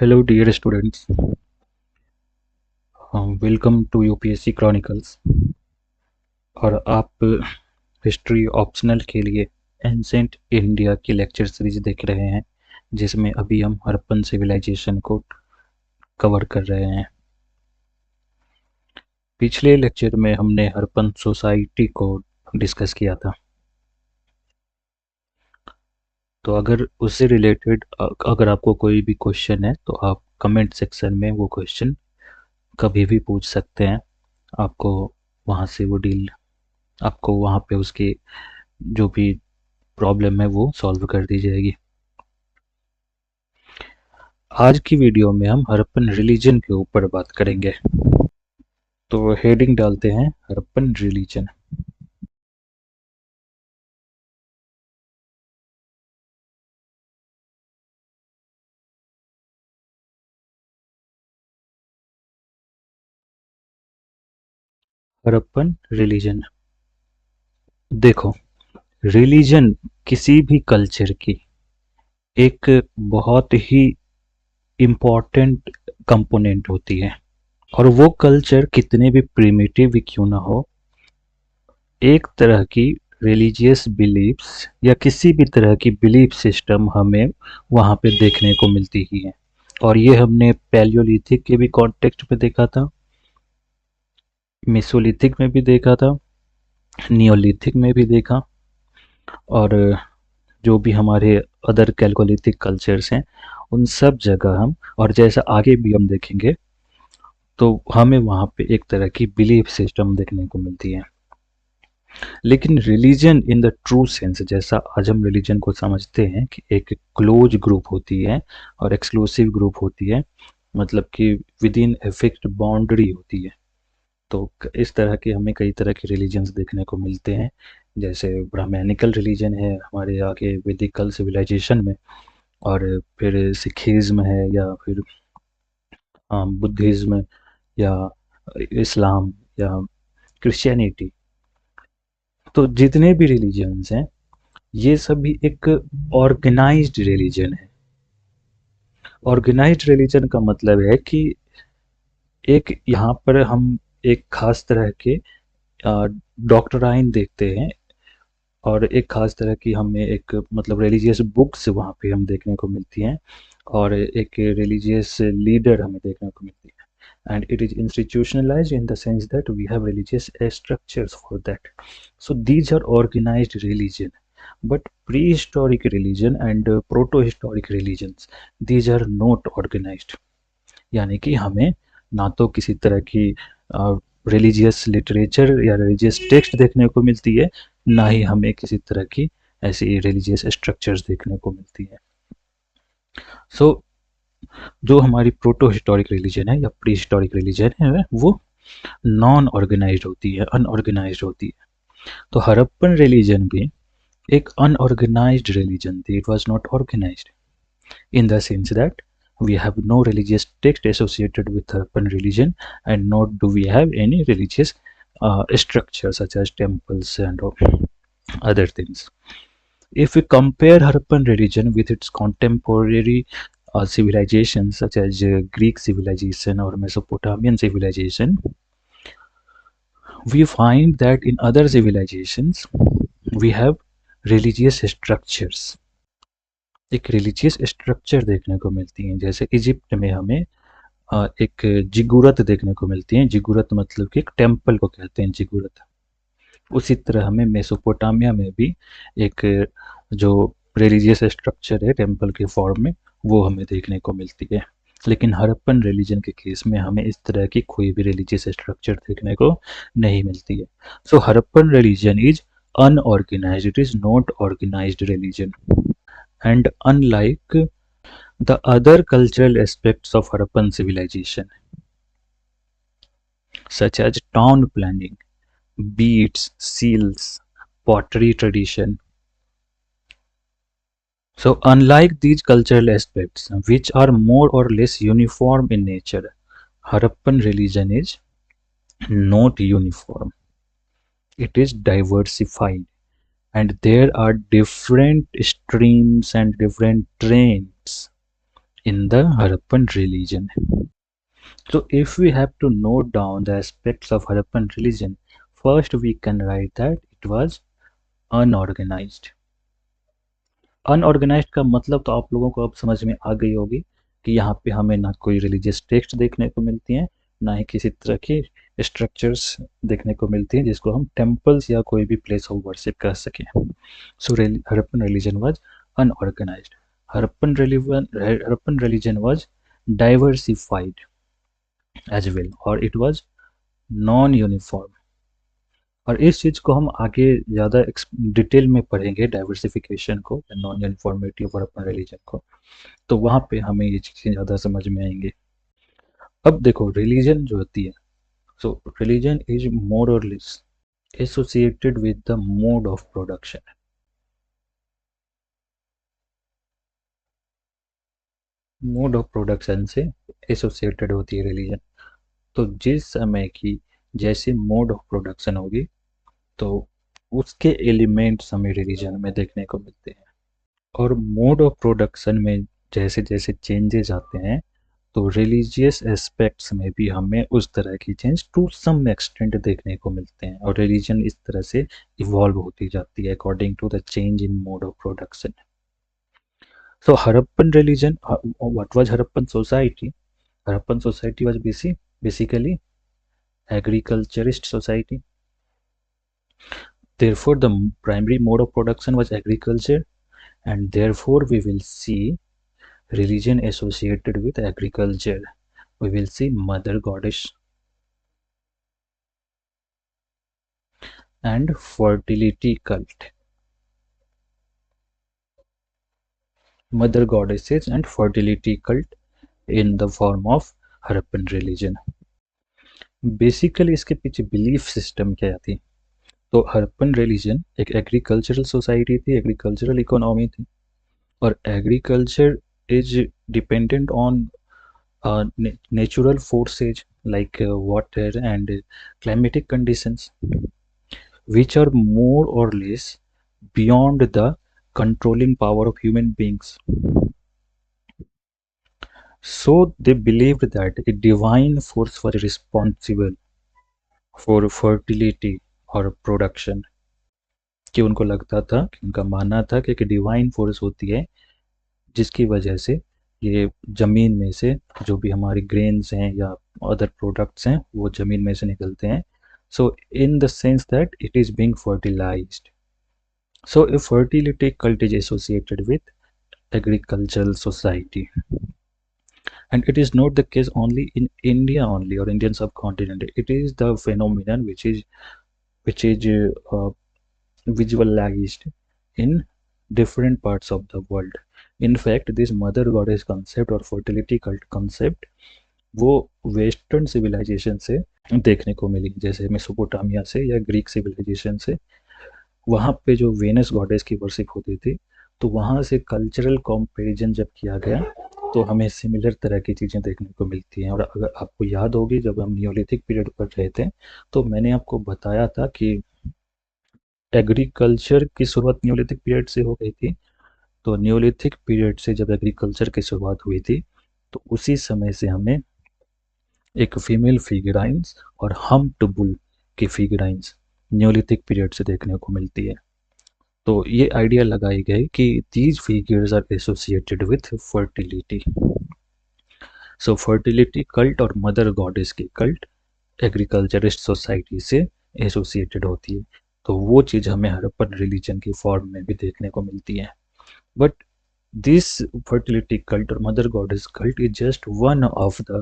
Hello, dear students. Welcome to UPSC Chronicles. और आप history optional के लिए एंसेंट इंडिया की लेक्चर सीरीज देख रहे हैं, जिसमें अभी हम हड़प्पन सिविलाइजेशन को कवर कर रहे हैं। पिछले लेक्चर में हमने हड़प्पन सोसाइटी को डिस्कस किया था। तो अगर उससे रिलेटेड अगर आपको कोई भी क्वेश्चन है तो आप कमेंट सेक्शन में वो क्वेश्चन कभी भी पूछ सकते हैं। आपको वहाँ से वो डील आपको वहाँ पे उसकी जो भी प्रॉब्लम है वो सॉल्व कर दी जाएगी। आज की वीडियो में हम हड़प्पन रिलीजन के ऊपर बात करेंगे। तो हेडिंग डालते हैं हड़प्पन रिलीजन। हड़प्पन रिलीजन, देखो, रिलीजन किसी भी कल्चर की एक बहुत ही इम्पॉर्टेंट कंपोनेंट होती है, और वो कल्चर कितने भी प्रिमिटिव क्यों ना हो, एक तरह की रिलीजियस बिलीफ्स या किसी भी तरह की बिलीफ सिस्टम हमें वहाँ पे देखने को मिलती ही है। और ये हमने पैलियोलिथिक के भी कॉन्टेक्स्ट में देखा था, मेसोलिथिक में भी देखा था, नियोलिथिक में भी देखा, और जो भी हमारे अदर कैल्कोलिथिक कल्चर्स हैं उन सब जगह हम, और जैसा आगे भी हम देखेंगे, तो हमें वहाँ पे एक तरह की बिलीफ सिस्टम देखने को मिलती है। लेकिन religion in the true sense, जैसा आज हम रिलीजन को समझते हैं कि एक क्लोज ग्रुप होती है और एक्सक्लूसिव ग्रुप होती है, मतलब कि with in a fixed boundary होती है। तो इस तरह के हमें कई तरह के रिलीजन्स देखने को मिलते हैं, जैसे ब्राह्मणिकल रिलीजन है हमारे आगे वेदिकल सिविलाइजेशन में, और फिर सिखिज्म है, या फिर बुद्धिज्म, या इस्लाम, या क्रिश्चियनिटी। तो जितने भी रिलीजन्स हैं ये सभी एक ऑर्गेनाइज्ड रिलीजन है। ऑर्गेनाइज्ड रिलीजन का मतलब है कि एक यहाँ पर हम एक खास तरह के डॉक्ट्राइन देखते हैं, और एक खास तरह की हमें एक मतलब रिलीजियस बुक्स वहाँ पे हम देखने को मिलती हैं, और एक रिलीजियस लीडर हमें देखने को मिलती है। And it is institutionalized in the sense that we have religious structures for that. So these are organized religion. But prehistoric religion and proto-historic religions, these are not organized. यानी कि हमें ना तो किसी तरह की रिलीजियस लिटरेचर या religious text देखने को मिलती है, ना ही हमें किसी तरह की ऐसी रिलीजियस स्ट्रक्चर्स देखने को मिलती है। सो जो हमारी प्रोटो हिस्टोरिक रिलीजन है या प्री हिस्टोरिक रिलीजन है वो नॉन ऑर्गेनाइज्ड होती है, अनऑर्गेनाइज्ड होती है। तो हड़प्पन रिलीजन भी एक अनऑर्गेनाइज्ड रिलीजन थी। It was not organized in the sense that we have no religious text associated with Harappan religion, and nor do we have any religious structure such as temples and other things. If we compare Harappan religion with its contemporary civilizations such as Greek civilization or Mesopotamian civilization, we find that in other civilizations we have religious structures, एक religious structure देखने को मिलती हैं। जैसे Egypt में हमें एक जिगुरत देखने को मिलती है। जिगुरत मतलब कि एक टेम्पल को कहते हैं जिगुरत। उसी तरह हमें मेसोपोटामिया में भी एक जो रिलीजियस स्ट्रक्चर है टेम्पल के फॉर्म में, वो हमें देखने को मिलती है। लेकिन हड़प्पन रिलीजन के केस में हमें इस तरह की कोई भी रिलीजियस स्ट्रक्चर देखने को नहीं मिलती है। So Harappan religion is unorganised, it is not organised religion. And unlike the other cultural aspects of Harappan civilization, such as town planning, beads, seals, pottery tradition. So, unlike these cultural aspects, which are more or less uniform in nature, Harappan religion is not uniform. It is diversified, and there are different streams and different trends in the Harappan religion. So if we have to note down the aspects of Harappan religion, first we can write that it was unorganized. Unorganised का मतलब तो आप लोगों को अब समझ में आ गई होगी कि यहाँ पे हमें ना कोई रिलीजियस टेक्स्ट देखने को मिलती हैं, ना ही किसी तरह की स्ट्रक्चर्स देखने को मिलती हैं जिसको हम टेम्पल्स या कोई भी प्लेस ऑफ वर्शिप कह सकें. So Harappan religion was unorganised. Harappan religion was diversified as well और इट वाज नॉन यूनिफॉर्म. और इस चीज़ को हम आगे ज़्यादा डिटेल में पढ़ेंगे, डाइवर्सिफिकेशन को, non uniformity of Harappan religion को. तो वहाँ पे हमें ये चीज़ें ज़्यादा समझ में आएंगी. अब देखो रिलीजन जो होती है, सो रिलीजन इज मोर और less associated with the mode of production. Mode of production से एसोसिएटेड होती है रिलीजन. तो जिस समय की जैसे मोड ऑफ प्रोडक्शन होगी तो उसके एलिमेंट्स हमें रिलीजन में देखने को मिलते हैं. और मोड ऑफ प्रोडक्शन में जैसे जैसे चेंजेस आते हैं तो रिलीजियस एस्पेक्ट्स में भी हमें उस तरह की चेंज टू सम एक्सटेंट देखने को मिलते हैं और रिलीजन इस तरह से इवॉल्व होती जाती है according to the change in mode of production. So Harappan religion, what was Harappan society? Harappan society was basically agriculturist society. Therefore the primary mode of production was agriculture, and therefore we will see religion associated with agriculture. We will see mother goddess and fertility cult. Mother goddesses and fertility cult in the form of Harappan religion. Basically इसके पीछे belief system क्या थी? तो Harappan religion एक agricultural society थी, agricultural economy थी. और agriculture is dependent on natural forces like water and climatic conditions, which are more or less beyond the controlling power of human beings. So they believed that a divine force was responsible for fertility or production. कि उनको लगता था, उनका मानना था कि एक divine force होती है जिसकी वजह से ये ज़मीन में से जो भी हमारी ग्रेन्स हैं या अदर प्रोडक्ट्स हैं वो ज़मीन में से निकलते हैं. So in the sense that it is being fertilised. So a fertility cult is associated with agricultural society, and it is not the case only in India only or Indian subcontinent. It is the phenomenon which is visualized in different parts of the world. In fact, this mother goddess concept और fertility cult concept वो western civilization से देखने को मिली, जैसे Mesopotamia से या Greek civilisation से. वहाँ पे जो वेनस गॉडेस की वर्शिप होती थी, तो वहाँ से कल्चरल कंपैरिजन जब किया गया तो हमें सिमिलर तरह की चीज़ें देखने को मिलती हैं. और अगर आपको याद होगी जब हम नियोलिथिक पीरियड पर रहे थे तो मैंने आपको बताया था कि एग्रीकल्चर की शुरुआत नियोलिथिक पीरियड से हो गई थी. तो नियोलिथिक पीरियड से जब एग्रीकल्चर की शुरुआत हुई थी तो उसी समय से हमें एक फीमेल फिगराइंस और हम्प्ड बुल की फिगराइंस नियोलिथिक पीरियड से देखने को मिलती है. तो ये आइडिया लगाई गई कि these figures are associated with fertility. So fertility cult और मदर गॉडेस की कल्ट एग्रीकल्चरिस्ट सोसाइटी से एसोसिएटेड होती है. तो वो चीज़ हमें हरप्पन रिलीजन की फॉर्म में भी देखने को मिलती है. But this fertility cult or mother goddess cult is just one of the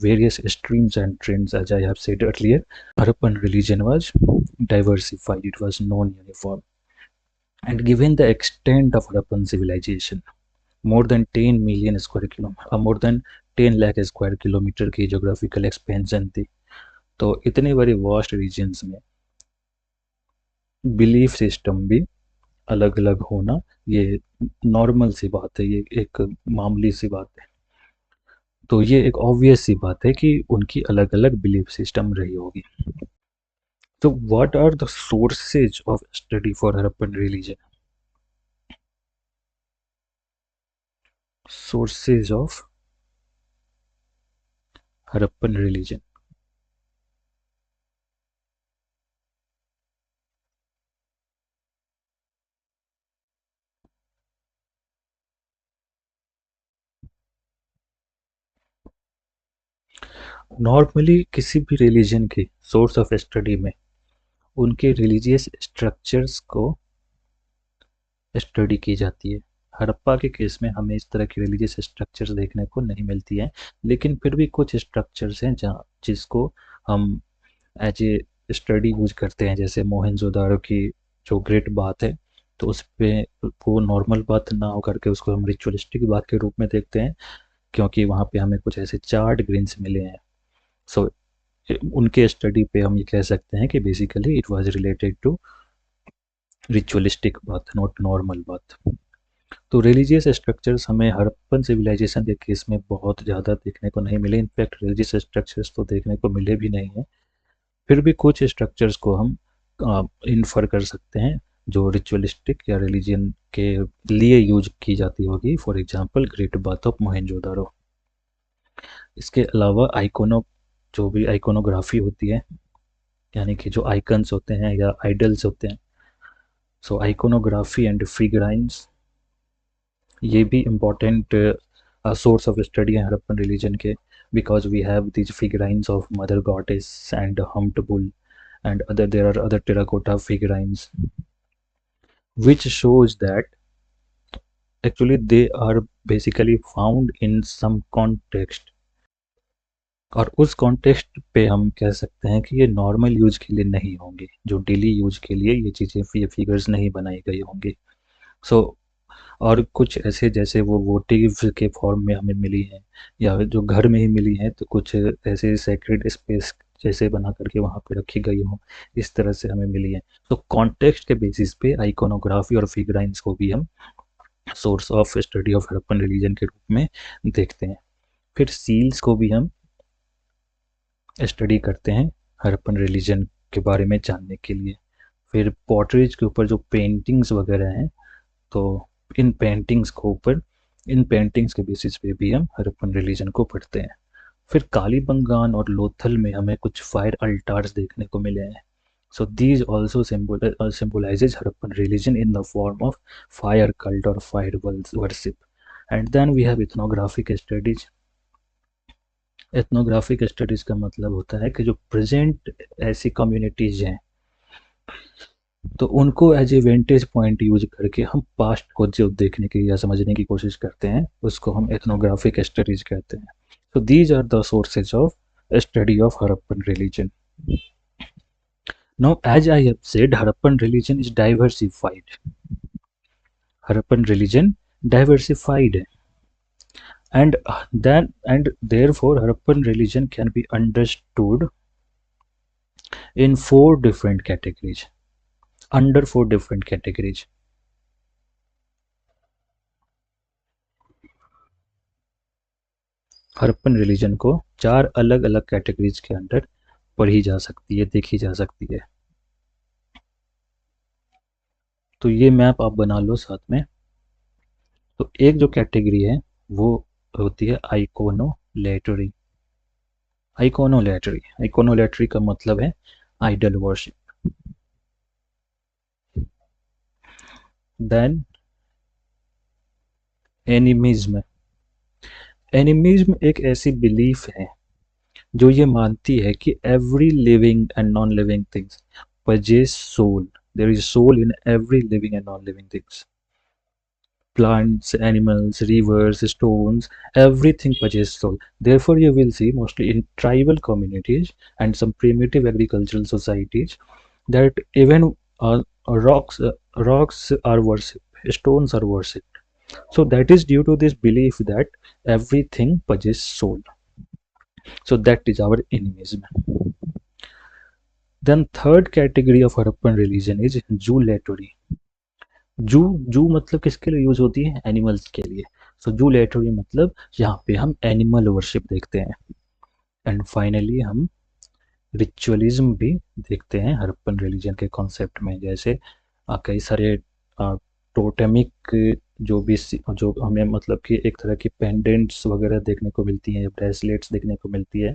various streams and trends. As I have said earlier, Harappan religion was diversified, it was non-uniform. And given the extent of Harappan civilization, more than 10 million square kilometer, more than 10 lakh square kilometer की geographical expansion थी. तो इतने बड़े vast regions में belief system भी अलग अलग होना ये नॉर्मल सी बात है, ये एक मामूली सी बात है. तो ये एक ऑब्वियस सी बात है कि उनकी अलग अलग बिलीफ सिस्टम रही होगी. तो what are the sources of study for Harappan religion? Sources of Harappan religion. Normally किसी भी रिलीजन के सोर्स ऑफ स्टडी में उनके रिलीजियस स्ट्रक्चर्स को स्टडी की जाती है। हड़प्पा के केस में हमें इस तरह की रिलीजियस स्ट्रक्चर्स देखने को नहीं मिलती हैं, लेकिन फिर भी कुछ स्ट्रक्चर्स हैं जहाँ जिसको हम एज ए स्टडी यूज करते हैं, जैसे मोहनजोदारो की जो ग्रेट बात है, तो उस पे वो नॉर्मल बात ना हो करके उसको हम रिचुअलिस्टिक बात के रूप में देखते हैं, क्योंकि वहाँ पे हमें कुछ ऐसे चार्ट ग्रेन्स मिले हैं। सो उनके स्टडी पे हम ये कह सकते हैं कि basically it was related to ritualistic बात, नॉट नॉर्मल बात। तो रिलीजियस स्ट्रक्चर्स हमें हड़प्पन सिविलाइजेशन के केस में बहुत ज़्यादा देखने को नहीं मिले, इनफैक्ट रिलीजियस स्ट्रक्चर्स तो देखने को मिले भी नहीं हैं। फिर भी कुछ स्ट्रक्चर्स को हम इन्फर कर सकते हैं जो रिचुअलिस्टिक या रिलीजन के लिए यूज की जाती होगी, for example great bath of Mohenjodaro. इसके अलावा आइकोनो जो भी आइकोनोग्राफी होती है, यानी कि जो आइकन्स होते हैं या आइडल्स होते हैं, सो आइकोनोग्राफी एंड फिगराइंस, ये भी इम्पोर्टेंट सोर्स ऑफ स्टडी है हड़प्पन रिलीजन के, because we have these figurines of mother goddess and humped bull and there are other terracotta figurines which shows that actually they are basically found in some context, और उस context पे हम कह सकते हैं कि ये नॉर्मल यूज के लिए नहीं होंगे, जो डेली यूज के लिए ये चीज़ें ये फिगर्स नहीं बनाई गई होंगी। सो और कुछ ऐसे जैसे वो वोटिव के फॉर्म में हमें मिली हैं, या जो घर में ही मिली हैं, तो कुछ ऐसे सेक्रेड स्पेस जैसे बना करके वहाँ पे रखी गई हों, इस तरह से हमें मिली हैं। तो कॉन्टेक्स्ट के बेसिस पे आइकोनोग्राफी और फिगराइंस को भी हम source of study of Harappan religion के रूप में देखते हैं। फिर सील्स को भी हम स्टडी करते हैं हड़प्पन रिलीजन के बारे में जानने के लिए। फिर पॉटरीज के ऊपर जो पेंटिंग्स वगैरह हैं, तो इन पेंटिंग्स के बेसिस पे भी हम हड़प्पन रिलीजन को पढ़ते हैं। फिर कालीबंगान और लोथल में हमें कुछ फायर अल्टार्स देखने को मिले हैं। So these also symbolizes Harappan religion in the form of fire cult और fire worship. And then we have ethnographic studies. Ethnographic studies का मतलब होता है कि जो प्रेजेंट ऐसी कम्युनिटीज हैं, तो उनको as a vantage point use करके हम पास्ट को जो देखने की या समझने की कोशिश करते हैं, उसको हम एथनोग्राफिक स्टडीज कहते हैं। So these are the sources of study of Harappan religion. Now, as I have said, Harappan religion is diversified. Harappan religion diversified, and therefore Harappan religion can be understood in four different categories. Under four different categories. Harappan religion को चार अलग अलग categories के under पढ़ी जा सकती है, देखी जा सकती है। तो ये मैप आप बना लो साथ में। तो एक जो कैटेगरी है वो होती है आइकोनोलेटरी। आइकोनोलेटरी का मतलब है idol worship. Then animism. Animism एक ऐसी बिलीफ है जो ये मानती है कि every living and non living things possess soul. There is soul in every living and non-living things. Plants, animals, rivers, stones, everything possess soul. Therefore, you will see mostly in tribal communities and some primitive agricultural societies that even rocks are worshipped, stones are worshipped. So that is due to this belief that everything possesses soul. So that is our animism. Then third category of Harappan religion is Zulatory. जू मतलब किसके लिए use होती है? Animals के लिए। सो जूलेटरी मतलब यहाँ पे हम एनिमल वर्शिप देखते हैं। एंड फाइनली हम रिचुअलिज्म भी देखते हैं हड़प्पन रिलीजन के कॉन्सेप्ट में, जैसे कई सारे टोटेमिक जो भी जो हमें मतलब कि एक तरह की पेंडेंट्स वगैरह देखने को मिलती हैं या ब्रेसलेट्स देखने को मिलती है,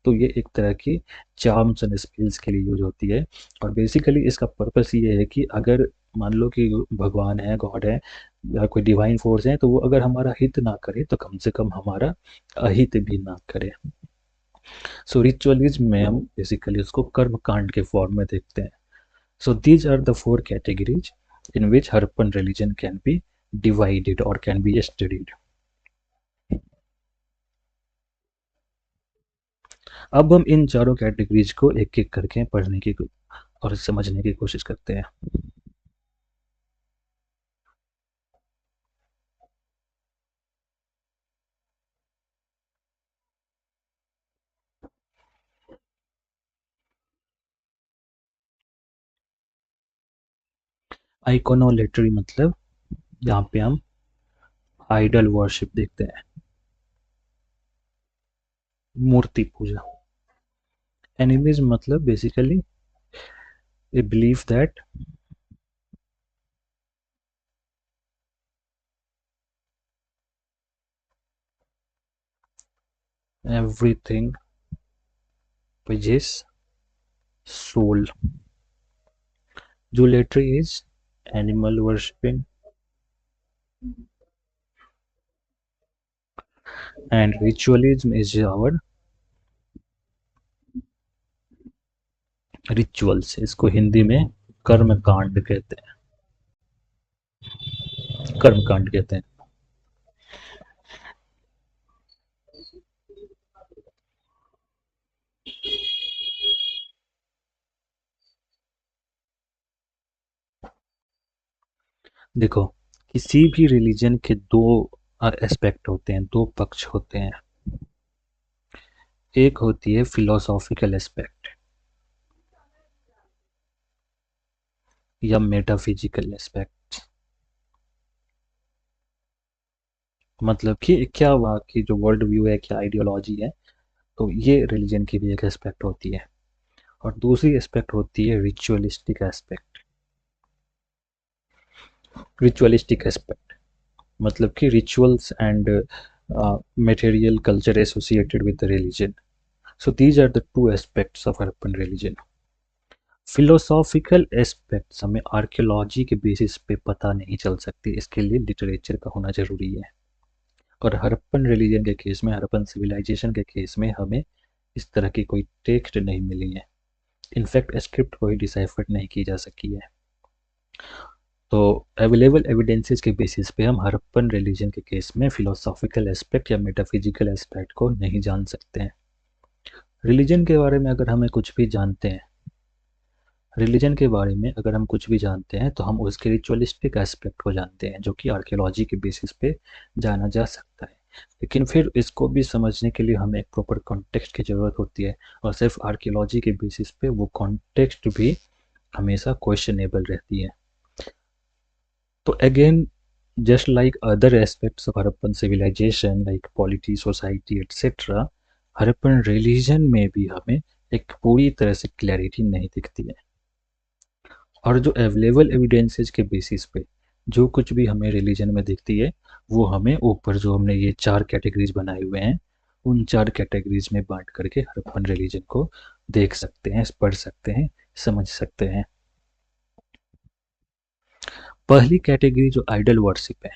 तो ये एक तरह की चार्म्स एंड स्पेल्स के लिए यूज होती है। और बेसिकली इसका पर्पस ये है कि अगर मान लो कि भगवान है, गॉड है या कोई डिवाइन फोर्स है, तो वो अगर हमारा हित ना करे तो कम से कम हमारा अहित भी ना करे। सो रिचुअलिज्म में हम बेसिकली उसको कर्म कांड के फॉर्म में देखते हैं। So these are the four categories in which Harappan religion can be divided और कैन बी स्टडीड। अब हम इन चारों कैटेगरीज को एक एक करके पढ़ने की और समझने की कोशिश करते हैं। आइकोनोलेटरी मतलब यहाँ पे हम आइडल वर्शिप देखते हैं, मूर्ति पूजा। एनिमिज्म मतलब basically a believe that everything which is soul. Zulatry is animal worshipping, and ritualism is our rituals. इसको हिंदी में कर्म कांड कहते हैं, कर्म कांड कहते हैं। देखो, किसी भी रिलीजन के दो एस्पेक्ट होते हैं, दो पक्ष होते हैं। एक होती है फिलोसॉफिकल एस्पेक्ट या मेटाफिजिकल एस्पेक्ट। मतलब कि क्या वहाँ की जो वर्ल्ड व्यू है, क्या आइडियोलॉजी है, तो ये रिलीजन की भी एक एस्पेक्ट होती है। और दूसरी एस्पेक्ट होती है रिचुअलिस्टिक एस्पेक्ट। रिचुअलिस्टिक एस्पेक्ट मतलब कि rituals and material culture associated with the religion. So these are the two aspects of Harappan religion. Philosophical aspects हमें आर्कियोलॉजी के बेसिस पे पता नहीं चल सकती, इसके लिए लिटरेचर का होना जरूरी है। और हरप्पन रिलीजन के केस में, हरप्पन सिविलाइजेशन के केस में हमें इस तरह की कोई टेक्स्ट नहीं मिली है। इनफैक्ट स्क्रिप्ट कोई डिसाइफर नहीं की जा सकी है। तो अवेलेबल एविडेंसेस के बेसिस पे हम हरप्पन रिलीजन के केस में फिलोसॉफिकल एस्पेक्ट या मेटाफिजिकल एस्पेक्ट को नहीं जान सकते हैं। रिलीजन के बारे में अगर हमें कुछ भी जानते हैं, रिलीजन के बारे में अगर हम कुछ भी जानते हैं तो हम उसके रिचुअलिस्टिक एस्पेक्ट को जानते हैं, जो कि आर्कियोलॉजी के बेसिस पे जाना जा सकता है। लेकिन फिर इसको भी समझने के लिए हमें एक प्रॉपर कॉन्टेक्स्ट की ज़रूरत होती है, और सिर्फ आर्कियोलॉजी के बेसिस पे वो कॉन्टेक्स्ट भी हमेशा क्वेश्चनेबल रहती है। तो again, just like other aspects of Harappan civilization like polity, society, etc., Harappan religion में भी हमें एक पूरी तरह से क्लैरिटी नहीं दिखती है। और जो अवेलेबल एविडेंसेस के बेसिस पे जो कुछ भी हमें रिलीजन में दिखती है, वो हमें ऊपर जो हमने ये चार कैटेगरीज बनाए हुए हैं, उन चार कैटेगरीज में बांट करके हरप्पन रिलीजन को देख सकते हैं, पढ़ सकते हैं, समझ सकते हैं। पहली कैटेगरी जो आइडल वर्शिप है,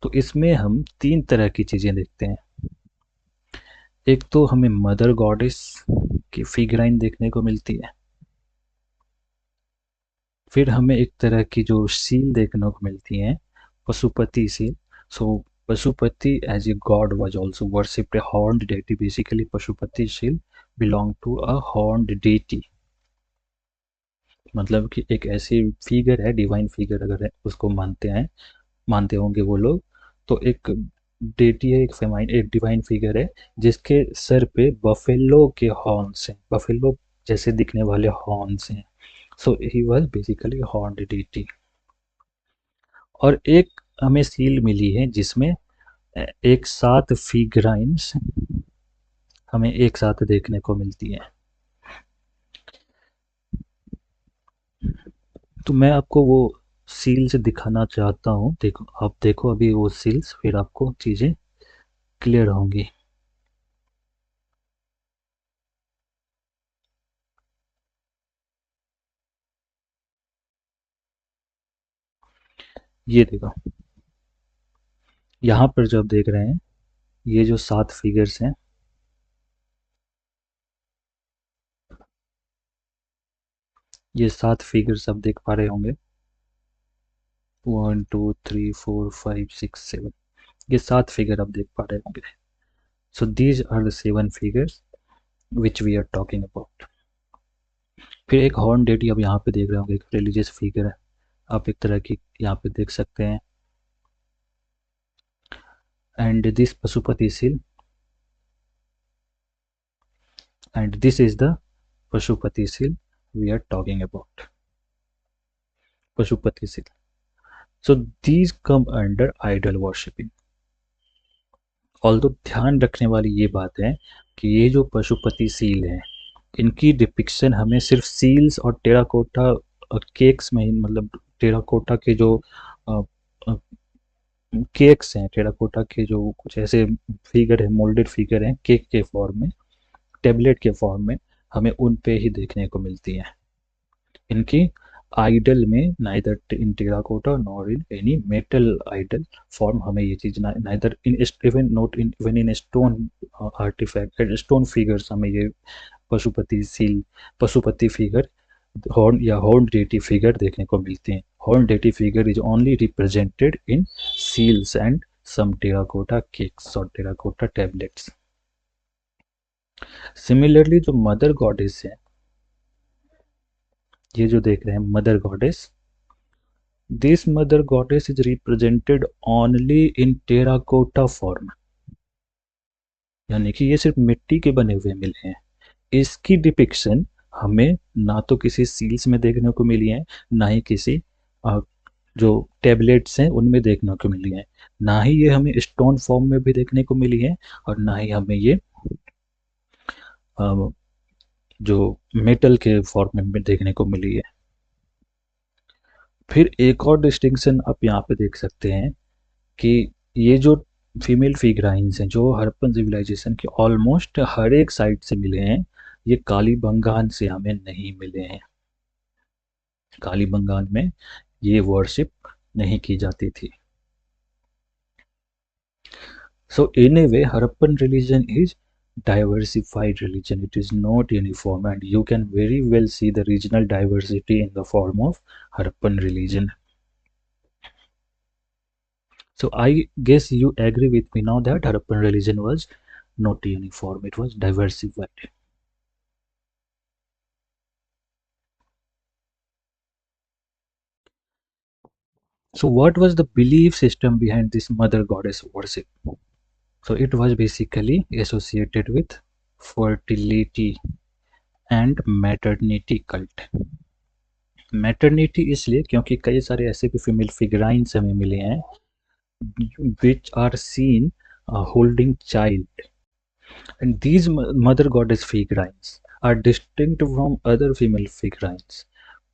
तो इसमें हम तीन तरह की चीज़ें देखते हैं। एक तो हमें मदर गॉडेस की फिगराइन देखने को मिलती है। फिर हमें एक तरह की जो सील देखने को मिलती है, Pashupati seal. So Pashupati as a god was also worshipped, a horned deity. Basically Pashupati seal belong to a horned deity, मतलब कि एक ऐसी फिगर है, डिवाइन फिगर अगर है, उसको मानते हैं, मानते होंगे वो लोग। तो एक डेटी है, एक फेमाइन, एक डिवाइन फिगर है जिसके सर पे बफेलो के हॉर्न्स हैं, बफेलो जैसे दिखने वाले हॉर्न्स हैं। So he was basically horned deity. और एक हमें सील मिली है जिसमें एक साथ फिगराइंस हमें एक साथ देखने को मिलती है। तो मैं आपको वो सील्स दिखाना चाहता हूँ, देखो आप देखो अभी वो सील्स, फिर आपको चीज़ें क्लियर होंगी। ये देखो, यहाँ पर जो आप देख रहे हैं, ये जो 7 फिगर्स हैं, ये 7 फिगर्स आप देख पा रहे होंगे। 1 2 3 4 5 6 7, ये 7 फिगर आप देख पा रहे होंगे। So these are the 7 figures which we are talking about. फिर एक हॉर्न डेटी आप यहाँ पे देख रहे होंगे, एक रिलीजियस फिगर है, आप एक तरह की यहाँ पे देख सकते हैं। And this Pashupati seal, and this is the Pashupati seal we are talking about, Pashupati seal. So these come under idol worshipping। Although ध्यान रखने वाली ये बात है कि ये जो पशुपति सील है, इनकी डिपिक्शन हमें सिर्फ सील्स और टेराकोटा केक्स में ही, मतलब टेराकोटा के जो केक्स हैं, टेराकोटा के जो कुछ ऐसे फिगर है, मोल्डेड फिगर हैं केक के फॉर्म में, टेबलेट के फॉर्म में, हमें उन पे ही देखने को मिलती हैं। इनकी आइडल में neither in terracotta nor in any metal idol form हमें ये चीज neither in even not in even in stone artifact stone figures हमें ये Pashupati seal, Pashupati figure, horn या हॉर्न डेटी फिगर देखने को मिलते हैं। Horn deity figure is only represented in seals and some terracotta cakes और टेराकोटा टेबलेट्स। सिमिलरली जो mother goddess है, ये जो देख रहे हैं mother goddess, this mother goddess is represented only in terracotta form, यानी कि ये सिर्फ मिट्टी के बने हुए मिले हैं। इसकी डिपिक्शन हमें ना तो किसी सील्स में देखने को मिली है, ना ही किसी जो टैबलेट्स हैं उनमें देखने को मिली है, ना ही ये हमें स्टोन फॉर्म में भी देखने को मिली है, और ना ही हमें ये जो मेटल के फॉर्म में भी देखने को मिली है। फिर एक और डिस्टिंक्शन आप यहाँ पे देख सकते हैं कि ये जो फीमेल फिगराइंस हैं जो हड़प्पन सिविलाइजेशन के ऑलमोस्ट हर एक साइट से मिले हैं, ये कालीबंगान से हमें नहीं मिले हैं। कालीबंगान में ये वर्शिप नहीं की जाती थी। So in a way Harappan religion is diversified religion, it is not uniform, and you can very well see the regional diversity in the form of Harappan religion. So I guess you agree with me now that Harappan religion was not uniform, it was diversified. So what was the belief system behind this mother goddess worship? So it was basically associated with fertility and maternity cult. Maternity इसलिए क्योंकि कई सारे ऐसे भी female फिगराइंस हमें मिले हैं which are seen holding child, and these mother goddess figurines are distinct from other female figurines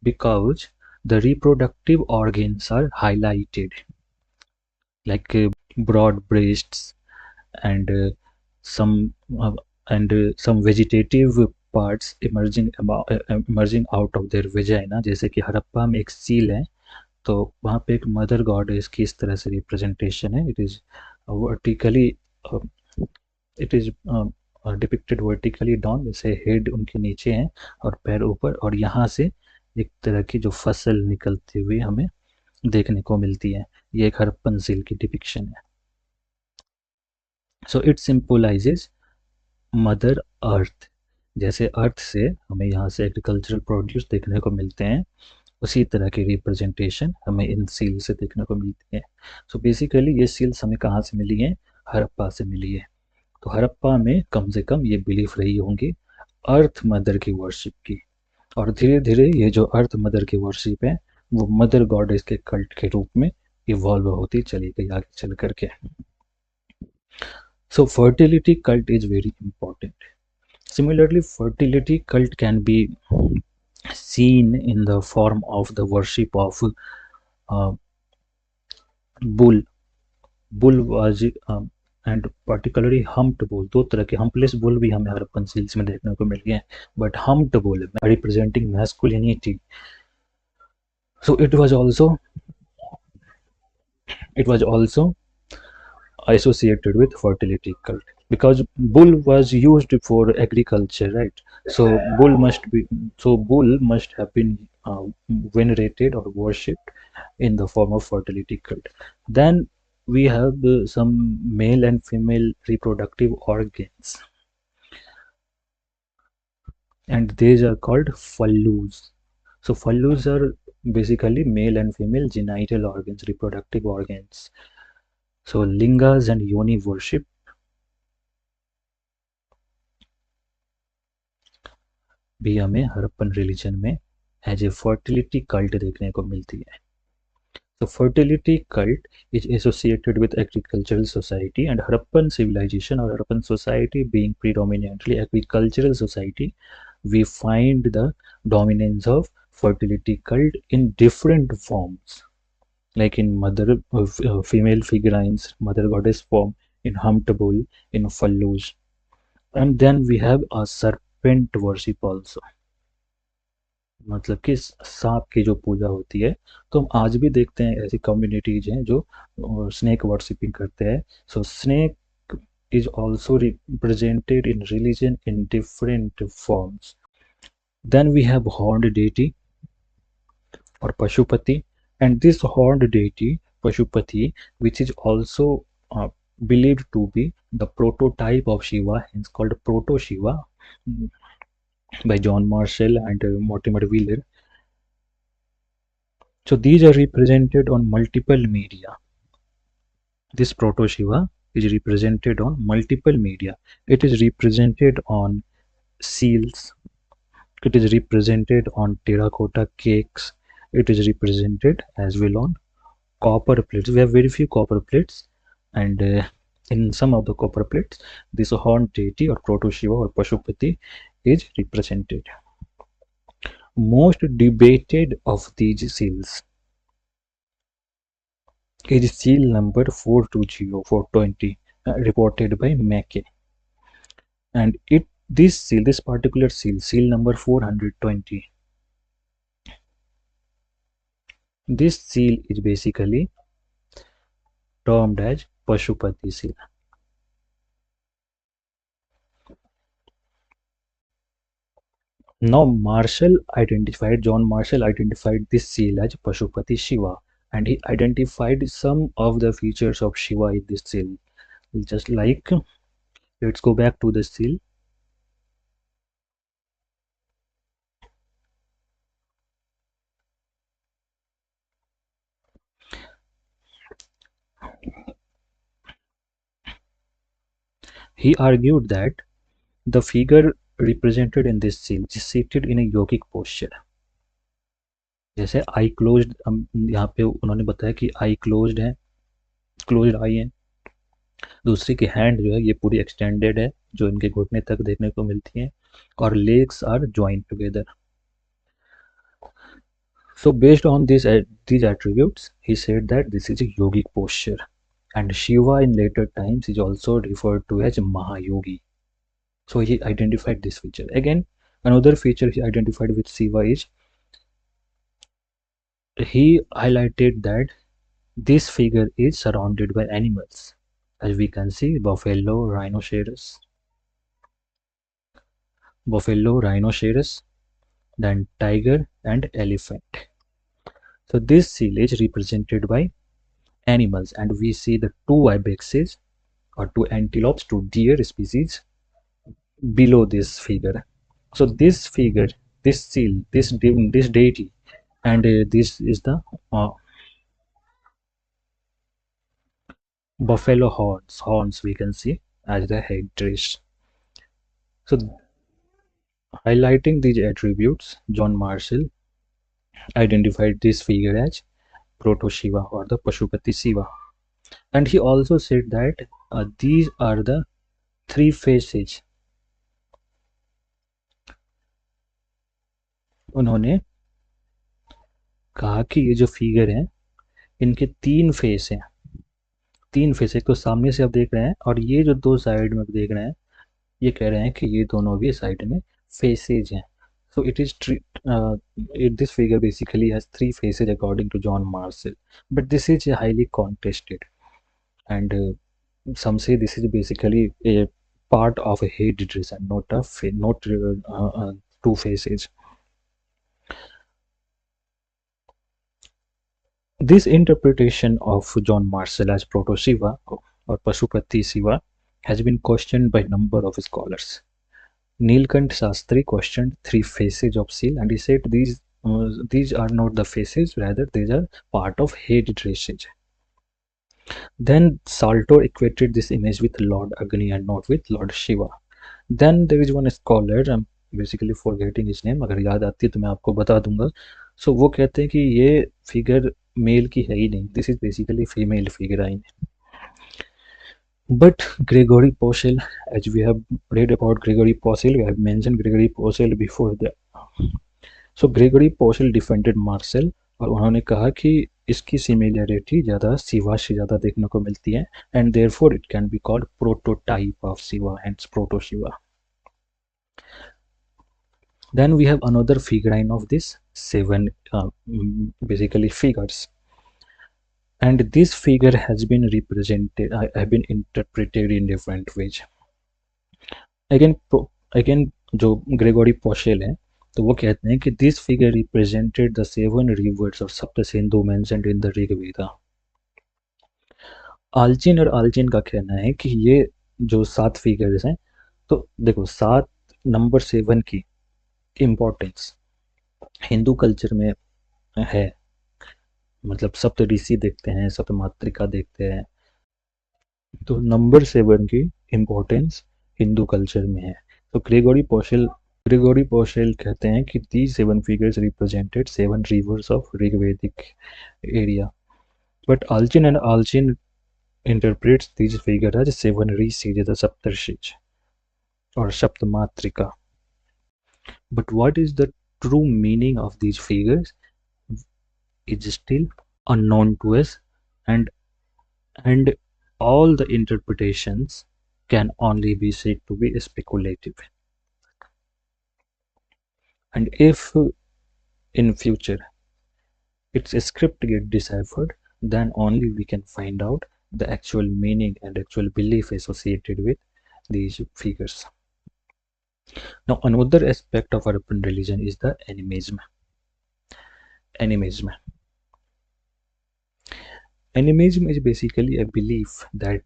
because the reproductive organs are highlighted, like broad breasts and some uh, some vegetative parts emerging out of their vagina, जैसे कि हड़प्पा में एक seal है, तो वहाँ पे एक mother goddess की इस तरह से रिप्रेजेंटेशन है। It is vertically, it is depicted vertically down, जैसे हेड उनके नीचे हैं और पैर ऊपर, और यहाँ से एक तरह की जो फसल निकलती हुई हमें देखने को मिलती है। ये एक हड़प्पन सील की डिपिक्शन है। सो इट सिंपलाइजेज मदर अर्थ, जैसे अर्थ से हमें यहाँ से एग्रीकल्चरल प्रोड्यूस देखने को मिलते हैं, उसी तरह की रिप्रेजेंटेशन हमें इन सील से देखने को मिलती है। सो बेसिकली ये सील्स हमें कहाँ से मिली हैं? हड़प्पा से मिली है। तो हड़प्पा में कम से कम ये बिलीफ रही होंगी अर्थ मदर की वर्शिप की, और धीरे धीरे ये जो अर्थ मदर की वर्शिप है वो मदर गॉडेस के कल्ट के रूप में इवॉल्व होती चली गई आगे चल करके। सो fertility cult is very important. Similarly, fertility cult can be seen in the form of the worship of bull bull was and particularly humped bull, दो तरह के हम्पलेस बुल भी हमें हड़प्पन सील्स में देखने को मिल गए हैं, but humped bull representing masculinity. So it was also associated with fertility cult, because bull was used for agriculture, right? So bull must have been venerated or worshipped in the form of fertility cult. Then we have some male and female reproductive organs, and these are called phallus. So phallus are basically male and female genital organs, reproductive organs. So lingas and yoni worship भी हमें Harappan religion में as a fertility cult देखने को मिलती है. So fertility cult is associated with agricultural society, and Harappan civilization or Harappan society being predominantly agricultural society, we find the dominance of fertility cult in different forms, like in female figurines, mother goddess form, in humped bull, in phallus, and then we have a serpent worship also. मतलब कि सांप की जो पूजा होती है, तो हम आज भी देखते हैं ऐसी कम्युनिटीज हैं जो स्नेक वर्शिपिंग करते हैं. सो snake is also represented in religion in different forms. Then we have horned deity or Pashupati, and this horned deity Pashupati, which is also believed to be the prototype of Shiva, hence called Proto Shiva, by John Marshall and Mortimer Wheeler. So these are represented on multiple media. This Proto Shiva is represented on multiple media. It is represented on seals. It is represented on terracotta cakes. It is represented as well on copper plates. We have very few copper plates, and in some of the copper plates, this horned deity or Proto Shiva or Pashupati is represented. Most debated of these seals is seal number 420 reported by Mackay, and this particular seal number 420, this seal is basically termed as Pashupati seal. Now John Marshall identified this seal as Pashupati Shiva, and he identified some of the features of Shiva in this seal. Just like, let's go back to the seal. He argued that the figure represented in this seal is seated in a yogic posture. जैसे आई closed, यहाँ पे उन्होंने बताया कि आई closed है, closed आई है. दूसरी की हैंड जो है ये पूरी एक्सटेंडेड है, जो इनके घुटने तक देखने को मिलती है, और legs are joint together. So based on these attributes, he said that this is a yogic posture, and Shiva in later times is also referred to as Mahayogi. So he identified this feature. Again, another feature he identified with Shiva is he highlighted that this figure is surrounded by animals, as we can see buffalo, rhinoceros, then tiger and elephant. So this seal is represented by animals, and we see the two ibexes or two antelopes, two deer species below this figure. So this figure, this seal, this deity, and this is the buffalo horns we can see as the headdress. So highlighting these attributes, John Marshall identified this figure as Proto Shiva or the Pashupati Shiva, and he also said that these are the three faces. उन्होंने कहा कि ये जो figure है इनके 3 face हैं, 3 face, एक तो सामने से आप देख रहे हैं और ये जो 2 साइड में आप देख रहे हैं, ये कह रहे हैं कि ये दोनों भी साइड में फेसेज हैं। So it is this figure basically has 3 faces according to John Marshall, but this is highly contested, and some say this is basically a part of a head dress and not two faces. This interpretation of John Marshall as Proto Shiva or Pashupati Shiva has been questioned by a number of scholars. Nilkant Shastri questioned 3 faces of seal, and he said these are not the faces, rather these are part of head dresses. Then Salto equated this image with Lord Agni and not with Lord Shiva. Then there is one scholar, I'm basically forgetting his name, अगर याद आती है तो मैं आपको बता दूंगा. So वो कहते हैं कि ये फिगर मेल की है ही नहीं, this is basically female figurine. But Gregory Posel, as we have read about Gregory Posel, we have mentioned Gregory Posel before that. So Gregory Posel defended Marshall और उन्होंने कहा कि इसकी सिमिलैरिटी ज़्यादा शिवा से ज़्यादा देखने को मिलती है, and therefore it can be called prototype of Shiva, hence proto Shiva. Then we have another figurine of this 7 basically figures, and this figure has been represented, have been interpreted in different ways. Again जो Gregory Possehl है तो वो कहते हैं कि this figure represented the 7 rivers और Sapta Sindhu mentioned in the Rigveda. Allchin और Allchin का कहना है कि ये जो 7 फिगर्स हैं, तो देखो 7 नंबर 7 की इम्पोर्टेंस हिंदू कल्चर में है, मतलब सप्त ऋषि देखते हैं, सप्त मातृका देखते हैं, तो नंबर 7 की इम्पोर्टेंस हिंदू कल्चर में है. तो ग्रेगोरी पोशेल कहते हैं कि these 7 figures represented 7 rivers of Rigvedic area, but Alchin and Alchin interprets these figures as 7 rishis, the Saptarshis or Saptamatrika. But what is the true meaning of these figures is still unknown to us, and all the interpretations can only be said to be speculative. And if in future its script get deciphered, then only we can find out the actual meaning and actual belief associated with these figures. Now another aspect of Harappan religion is the animism. Animism is basically a belief that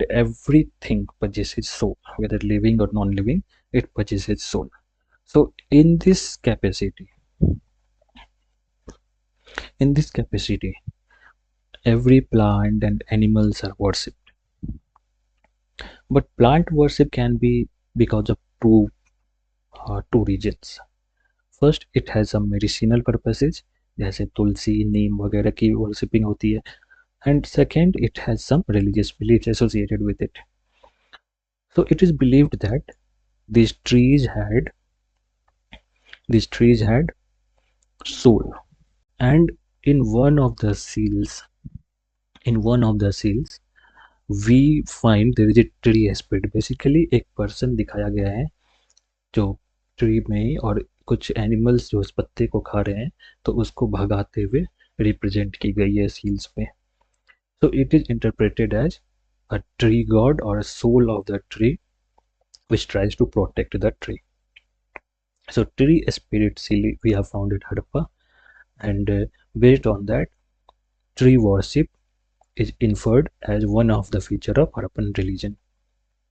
everything possesses soul, whether living or non-living, it possesses soul. So in this capacity, every plant and animals are worshipped. But plant worship can be because of two reasons. First, it has some medicinal purposes, जैसे तुलसी नीम वगैरह की worshipping होती है, and second, it has some religious beliefs associated with it. So it is believed that these trees had soul, and in one of the seals we find there is a tree aspect. Basically एक person दिखाया गया है जो tree में, और कुछ animals जो उस पत्ते को खा रहे हैं तो उसको भगाते हुए रिप्रेजेंट की गई है सील्स पे. So it is interpreted as a tree god or a soul of the tree which tries to protect the tree. So tree spirit seal we have found at Harappa, and based on that, tree worship is inferred as one of the feature of Harappan religion.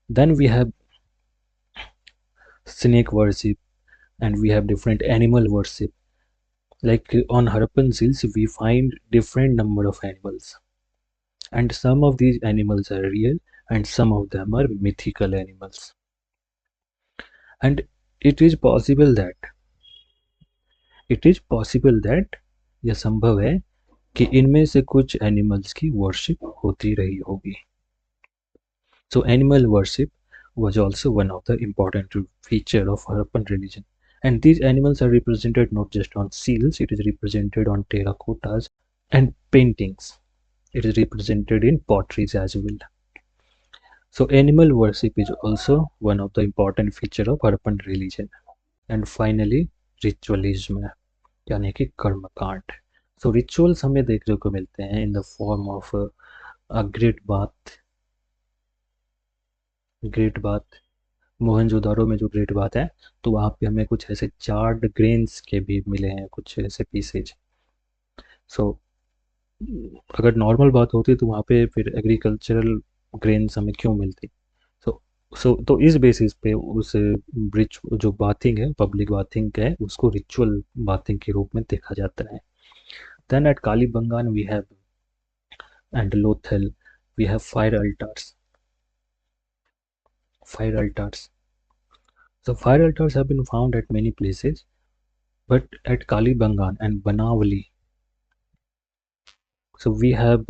Then we have snake worship, and we have different animal worship. Like on Harappan seals we find different number of animals, and some of these animals are real and some of them are mythical animals. And it is possible that यह संभव है कि इनमें से कुछ animals की worship होती रही होगी. So animal worship was also one of the important feature of Harappan religion, and these animals are represented not just on seals, it is represented on terracottas and paintings. It is represented in potteries as well. So animal worship is also one of the important feature of Harappan religion. And finally ritualism यानी कि कर्मकांड. So rituals हमें देखने को मिलते हैं in the form of a great bath. Mohenjodaro में जो ग्रेट बात है, तो वहाँ पे हमें कुछ ऐसे चार्ड ग्रेन्स के भी मिले हैं, कुछ ऐसे पीसेज. सो अगर नॉर्मल बात होती तो वहाँ पे फिर एग्रीकल्चरल ग्रेन्स हमें क्यों मिलती. सो तो इस बेसिस पे उस ब्रिज जो बाथिंग है, पब्लिक बाथिंग है, उसको रिचुअल बाथिंग के रूप में देखा जाता है. Then at Kalibangan we have and Lothal we have fire altars. So fire altars have been found at many places, but at Kalibangan and Banavali, so we have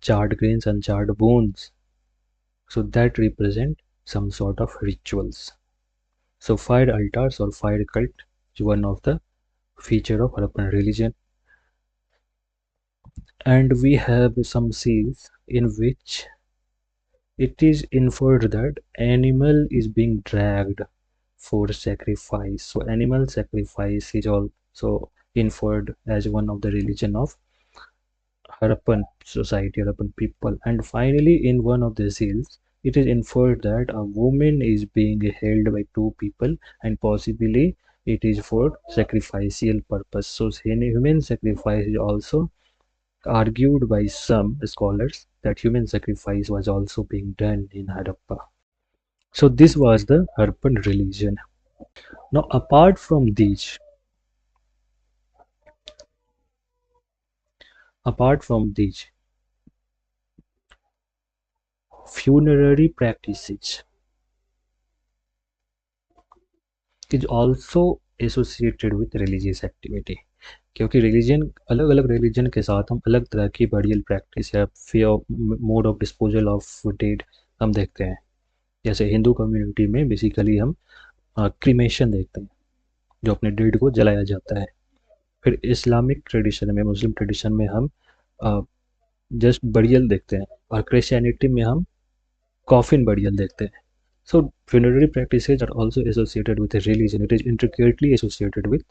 charred grains and charred bones. So that represent some sort of rituals. So fire altars or fire cult is one of the feature of Harappan religion. And we have some seals in which it is inferred that animal is being dragged for sacrifice. So animal sacrifice is also inferred as one of the religion of Harappan society, Harappan people. And finally, in one of the seals, it is inferred that a woman is being held by two people and possibly it is for sacrificial purpose. So human sacrifice is also argued by some scholars that human sacrifice was also being done in Harappa. So this was the Harappan religion. Now apart from these funerary practices is also associated with religious activity. क्योंकि religion अलग अलग religion के साथ हम अलग तरह की burial practice या फिर mode of disposal of dead हम देखते हैं. जैसे हिंदू कम्युनिटी में बेसिकली हम क्रीमेशन देखते हैं, जो अपने डेड को जलाया जाता है. फिर इस्लामिक ट्रेडिशन में, मुस्लिम ट्रेडिशन में हम जस्ट बरियल देखते हैं, और क्रिश्चियनिटी में हम कॉफिन बरियल देखते हैं. So funerary practices are also associated with a religion. It is intricately associated with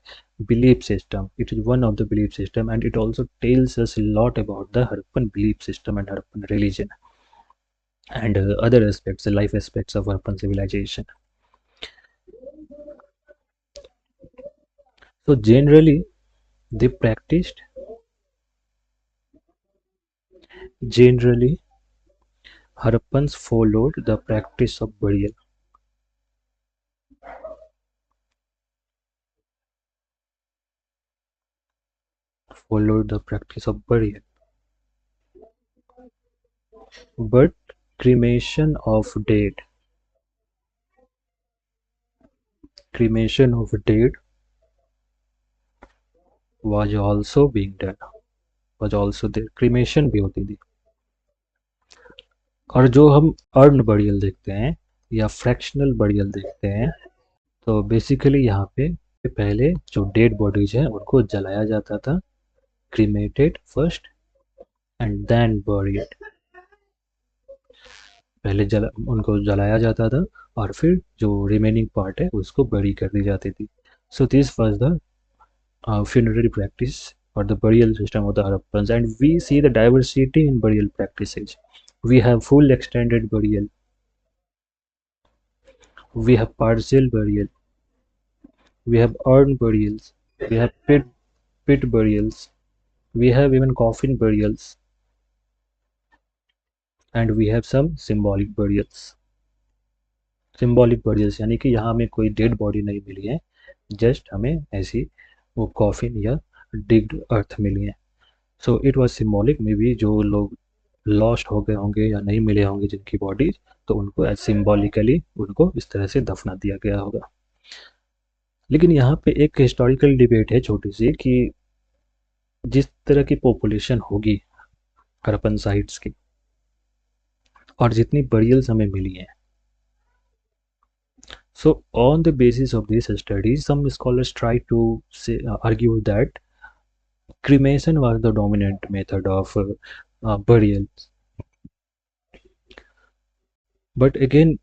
belief system. It is one of the belief system, and it also tells us a lot about the Harappan belief system and Harappan religion and other aspects, the life aspects of Harappan civilization. So they practiced generally Harappans followed the practice of burial. Followed the practice of burial. But cremation of dead was also being done, was also there. Cremation भी होती थी. और जो हम earn burial देखते हैं या fractional burial देखते हैं, तो बेसिकली यहाँ पे पहले जो डेड बॉडीज हैं उनको जलाया जाता था, क्रीमेटेड फर्स्ट एंड देन बरियड. पहले उनको जलाया जाता था और फिर जो रिमेनिंग पार्ट है उसको बरी कर दी जाती थी. So this was the funerary practice or the burial system of the Harappans, and we see the diversity in burial practices. We have full extended burial, we have partial burial, we have urn burials, we have pit burials, we have even coffin burials, and we have some symbolic burials. Symbolic burials यानी कि यहाँ हमें कोई dead body नहीं मिली है, just हमें ऐसी वो कॉफिन या डिग्ड अर्थ मिली है. So it was symbolic. May be जो लोग लॉस्ट हो गए होंगे या नहीं मिले होंगे जिनकी बॉडीज, तो उनको एज सिम्बॉलिकली उनको इस तरह से दफना दिया गया होगा. लेकिन यहाँ पे एक हिस्टोरिकल डिबेट है छोटी सी, कि जिस तरह की पॉपुलेशन होगी हरप्पन साइट्स की और जितनी बरियल्स हमें मिली हैं, so on the basis of these studies some scholars try to say argue that Cremation was the dominant method of burial. But again,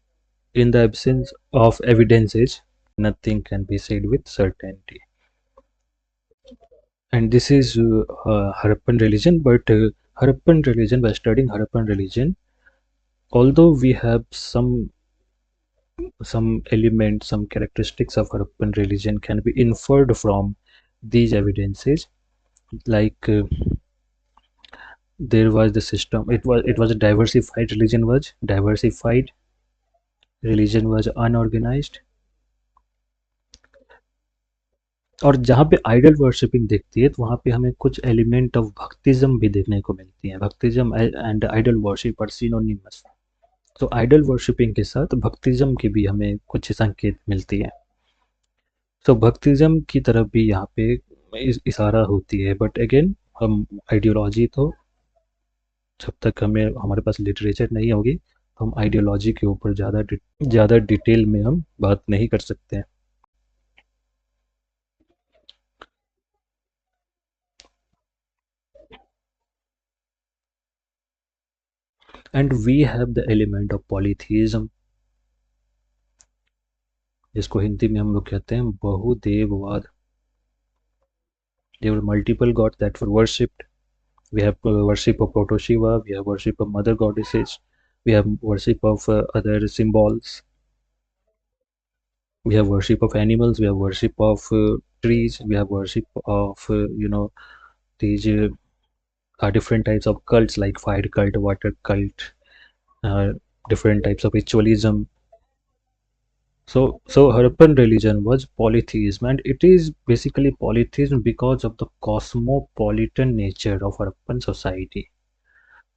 in the absence of evidences, nothing can be said with certainty. And this is Harappan religion, but Harappan religion, by studying Harappan religion, although we have some elements, some characteristics of Harappan religion can be inferred from these evidences, like there was the system. It was a diversified religion. Was diversified religion was unorganized. और जहाँ पे idol worshipping दिखती है तो वहाँ पे हमें कुछ एलिमेंट ऑफ भक्तिज्म भी देखने को मिलती है. Bhaktism and idol worship are synonymous. तो आइडल वर्शिपिंग के साथ भक्तिज्म की भी हमें कुछ संकेत मिलती है. तो भक्तिज्म की तरफ भी यहाँ पे इशारा होती है. बट अगेन, हम आइडियोलॉजी तो जब तक हमारे पास लिटरेचर नहीं होगी तो हम आइडियोलॉजी के ऊपर ज़्यादा डिटेल में हम बात नहीं कर सकते हैं. And we have the element of polytheism, जिसको हिंदी में हम लोग कहते हैं बहुदेववाद. There were multiple gods that were worshipped. We have worship of Proto-Shiva, we have worship of mother goddesses, we have worship of other symbols, we have worship of animals, we have worship of trees, we have worship of these different types of cults like fire cult, water cult, uh, different types of ritualism. So Harappan religion was polytheism, and it is basically polytheism because of the cosmopolitan nature of Harappan society.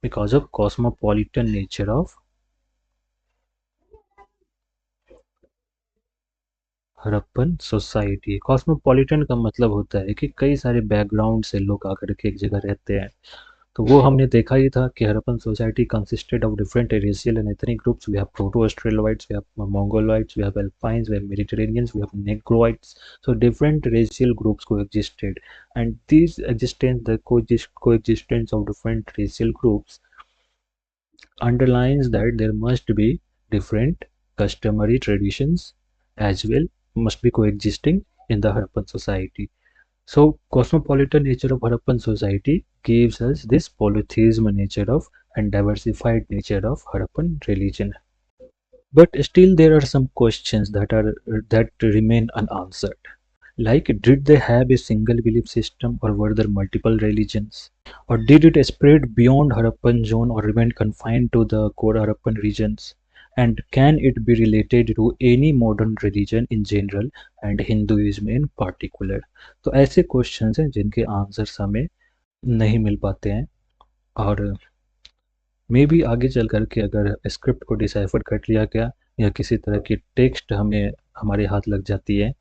Because of cosmopolitan nature of Harappan society. Cosmopolitan का मतलब होता है कि कई सारे background से लोग आकर के एक जगह रहते हैं. तो वो हमने देखा ही था कि हड़प्पन society consisted of different racial and ethnic groups. We have proto Australoids, we have Mongoloids, we have Alpines, we have Mediterraneans, we have Negroids. So different racial groups coexisted, and these existence, the coexistence of different racial groups underlines that there must be different customary traditions as well, must be coexisting in the Harappan society. So cosmopolitan nature of Harappan society gives us this polytheism nature of and diversified nature of Harappan religion. But still there are some questions that remain unanswered. Like, did they have a single belief system, or were there multiple religions? Or did it spread beyond Harappan zone or remain confined to the core Harappan regions? And can it be related to any modern religion in general and Hinduism in particular? तो ऐसे questions हैं जिनके answers हमें नहीं मिल पाते हैं. और may be आगे चल करके अगर स्क्रिप्ट को डिसाइफर कर लिया गया या किसी तरह की टेक्स्ट हमें हमारे हाथ लग जाती है,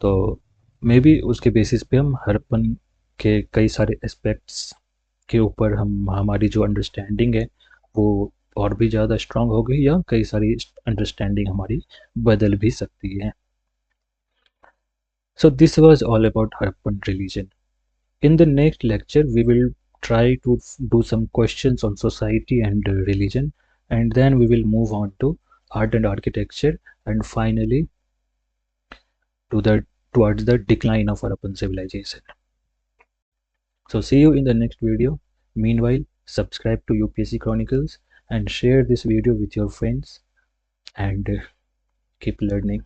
तो मे बी उसके बेसिस पे हम हड़प्पन के कई सारे एस्पेक्ट्स के ऊपर हमारी जो अंडरस्टैंडिंग है वो और भी ज़्यादा स्ट्रांग हो गई, या कई सारी अंडरस्टैंडिंग हमारी बदल भी सकती है. So this was all about Harappan religion. In the next lecture, we will try to do some questions on society and religion, and then we will move on to art and architecture, and finally towards the decline of Harappan civilization. So see you in the next video. Meanwhile, subscribe to UPSC Chronicles and share this video with your friends, and keep learning.